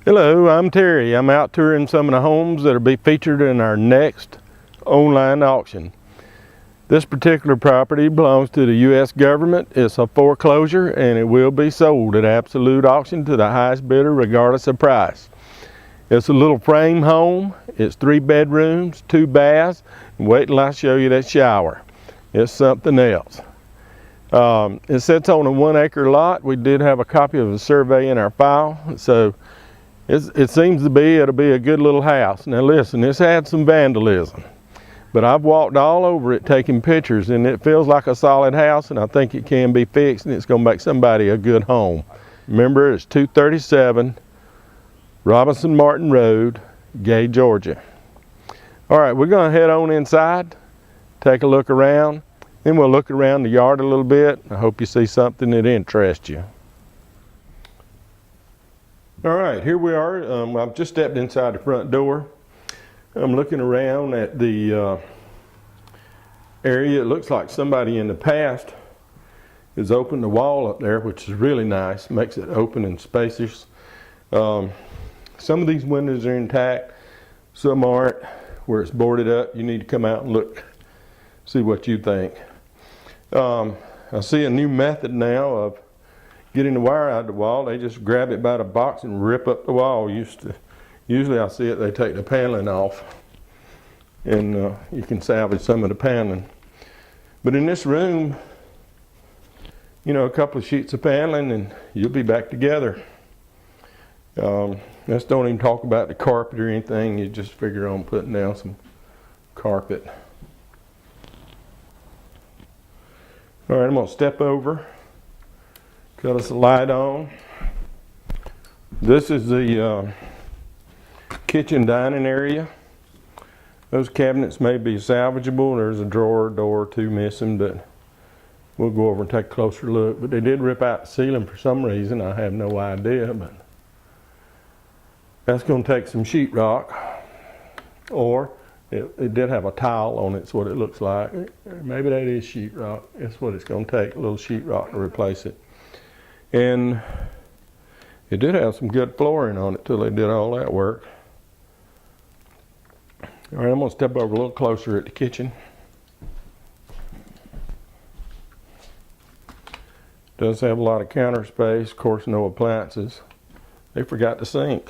Hello, I'm Terry. I'm out touring some of the homes that will be featured in our next online auction. This particular property belongs to the U.S. government. It's a foreclosure and it will be sold at absolute auction to the highest bidder regardless of price. It's a little frame home. It's 3 bedrooms, 2 baths. Wait till I show you that shower. It's something else. It sits on a 1 acre lot. We did have a copy of the survey in our file, so it seems to be it'll be a good little house. Now listen, it's had some vandalism, but I've walked all over it taking pictures, and it feels like a solid house, and I think it can be fixed, and it's going to make somebody a good home. Remember, it's 237 Robinson Martin Road, Gay, Georgia. All right, we're going to head on inside, take a look around, then we'll look around the yard a little bit. I hope you see something that interests you. All right, here we are. I've just stepped inside the front door. I'm looking around at the area. It looks like somebody in the past has opened the wall up there, which is really nice. Makes it open and spacious. Some of these windows are intact. Some aren't. Where it's boarded up, you need to come out and look, see what you think. I see a new method now of getting the wire out of the wall. They just grab it by the box and rip up the wall. Usually I see it, they take the paneling off, and you can salvage some of the paneling. But in this room, you know, a couple of sheets of paneling and you'll be back together. Let's don't even talk about the carpet or anything. You just figure on putting down some carpet. All right, I'm gonna step over. Got us a light on. This is the kitchen dining area. Those cabinets may be salvageable. There's a drawer, door or two missing, but we'll go over and take a closer look. But they did rip out the ceiling for some reason. I have no idea, but that's going to take some sheetrock, or it did have a tile on it. It's what it looks like. Maybe that is sheetrock. That's what it's going to take, a little sheetrock to replace it. And it did have some good flooring on it till they did all that work. All right, I'm going to step over a little closer at the kitchen. Does have a lot of counter space, of course no appliances. They forgot the sink.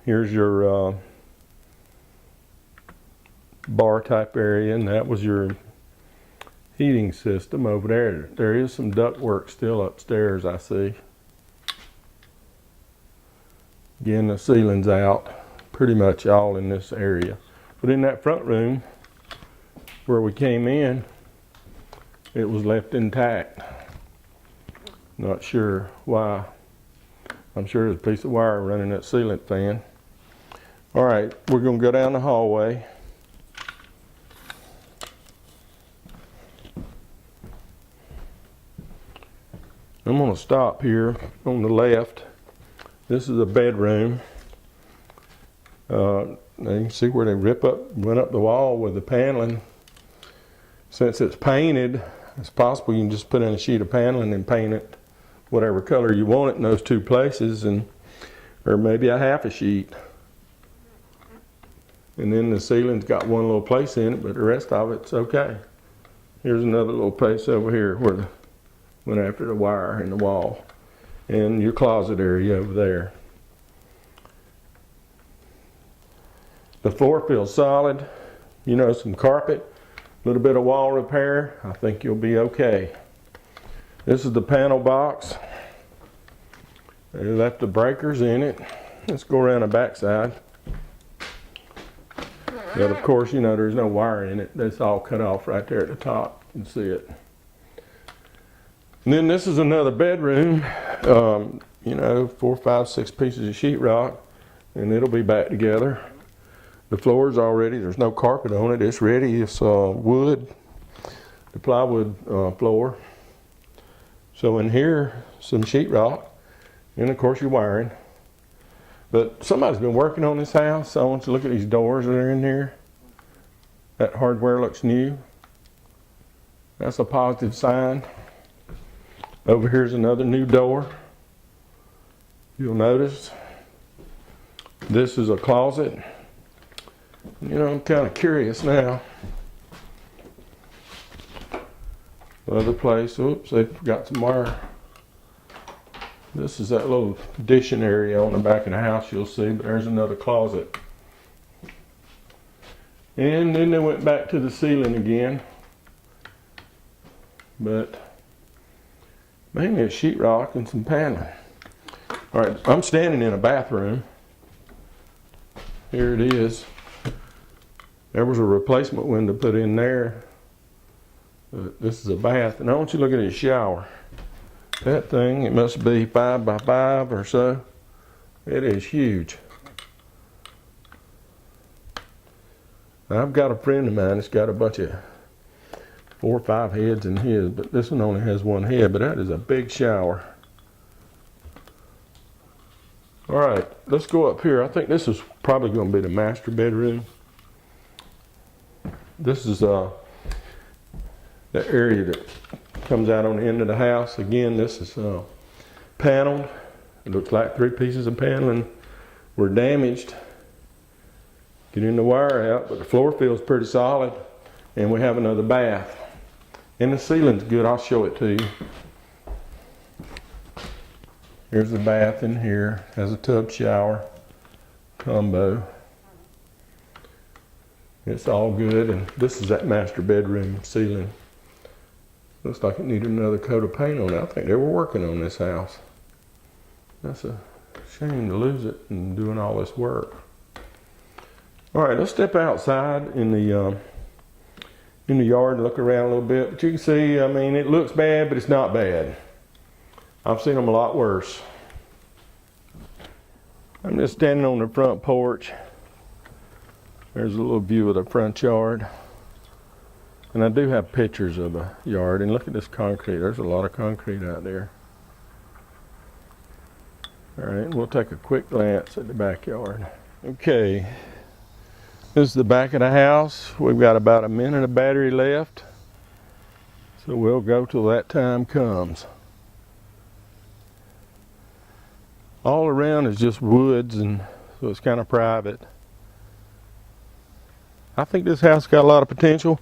Here's your bar type area, and that was your heating system over there. There is some ductwork still upstairs, I see. Again, the ceiling's out pretty much all in this area. But in that front room where we came in, it was left intact. Not sure why. I'm sure there's a piece of wire running that sealant fan. All right, we're going to go down the hallway. I'm going to stop here on the left. This is a bedroom. Now you can see where they went up the wall with the paneling. Since it's painted, it's possible you can just put in a sheet of paneling and paint it whatever color you want it in those two places, or maybe a half a sheet. And then the ceiling's got one little place in it, but the rest of it's okay. Here's another little place over here where the went after the wire in the wall, and your closet area over there. The floor feels solid. You know, some carpet, a little bit of wall repair. I think you'll be okay. This is the panel box. They left the breakers in it. Let's go around the back side. But of course, you know, there's no wire in it. That's all cut off right there at the top. You can see it. And then this is another bedroom. You know, 4, 5, 6 pieces of sheetrock, and it'll be back together. The floor's already, there's no carpet on it. It's ready. It's wood, the plywood floor. So in here, some sheetrock, and of course your wiring. But somebody's been working on this house. I want you to look at these doors that are in here. That hardware looks new. That's a positive sign. Over here's another new door. You'll notice this is a closet. You know, I'm kind of curious now. The other place, oops, they forgot some wire. This is that little dishing area on the back of the house you'll see, but there's another closet. And then they went back to the ceiling again. But mainly it's sheetrock and some paneling. All right, I'm standing in a bathroom. Here it is. There was a replacement window put in there. But this is a bath, and I want you to look at his shower. That thing, it must be 5 by 5 or so. It is huge. I've got a friend of mine that's got a bunch of 4 or 5 heads in his, but this one only has 1 head, but that is a big shower. All right, let's go up here. I think this is probably going to be the master bedroom. This is the area that comes out on the end of the house. Again, this is paneled. It looks like 3 pieces of paneling were damaged. Getting the wire out, but the floor feels pretty solid. And we have another bath. And the ceiling's good. I'll show it to you. Here's the bath in here. Has a tub shower combo. It's all good. And this is that master bedroom ceiling. Looks like it needed another coat of paint on it. I think they were working on this house. That's a shame to lose it and doing all this work. All right, let's step outside in the yard and look around a little bit. But you can see, I mean, it looks bad, but it's not bad. I've seen them a lot worse. I'm just standing on the front porch. There's a little view of the front yard. And I do have pictures of the yard. And look at this concrete. There's a lot of concrete out there. All right, we'll take a quick glance at the backyard. Okay, this is the back of the house. We've got about a minute of battery left. So we'll go till that time comes. All around is just woods, and so it's kind of private. I think this house got a lot of potential.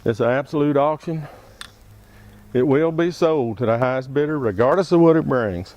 It's an absolute auction. It will be sold to the highest bidder regardless of what it brings.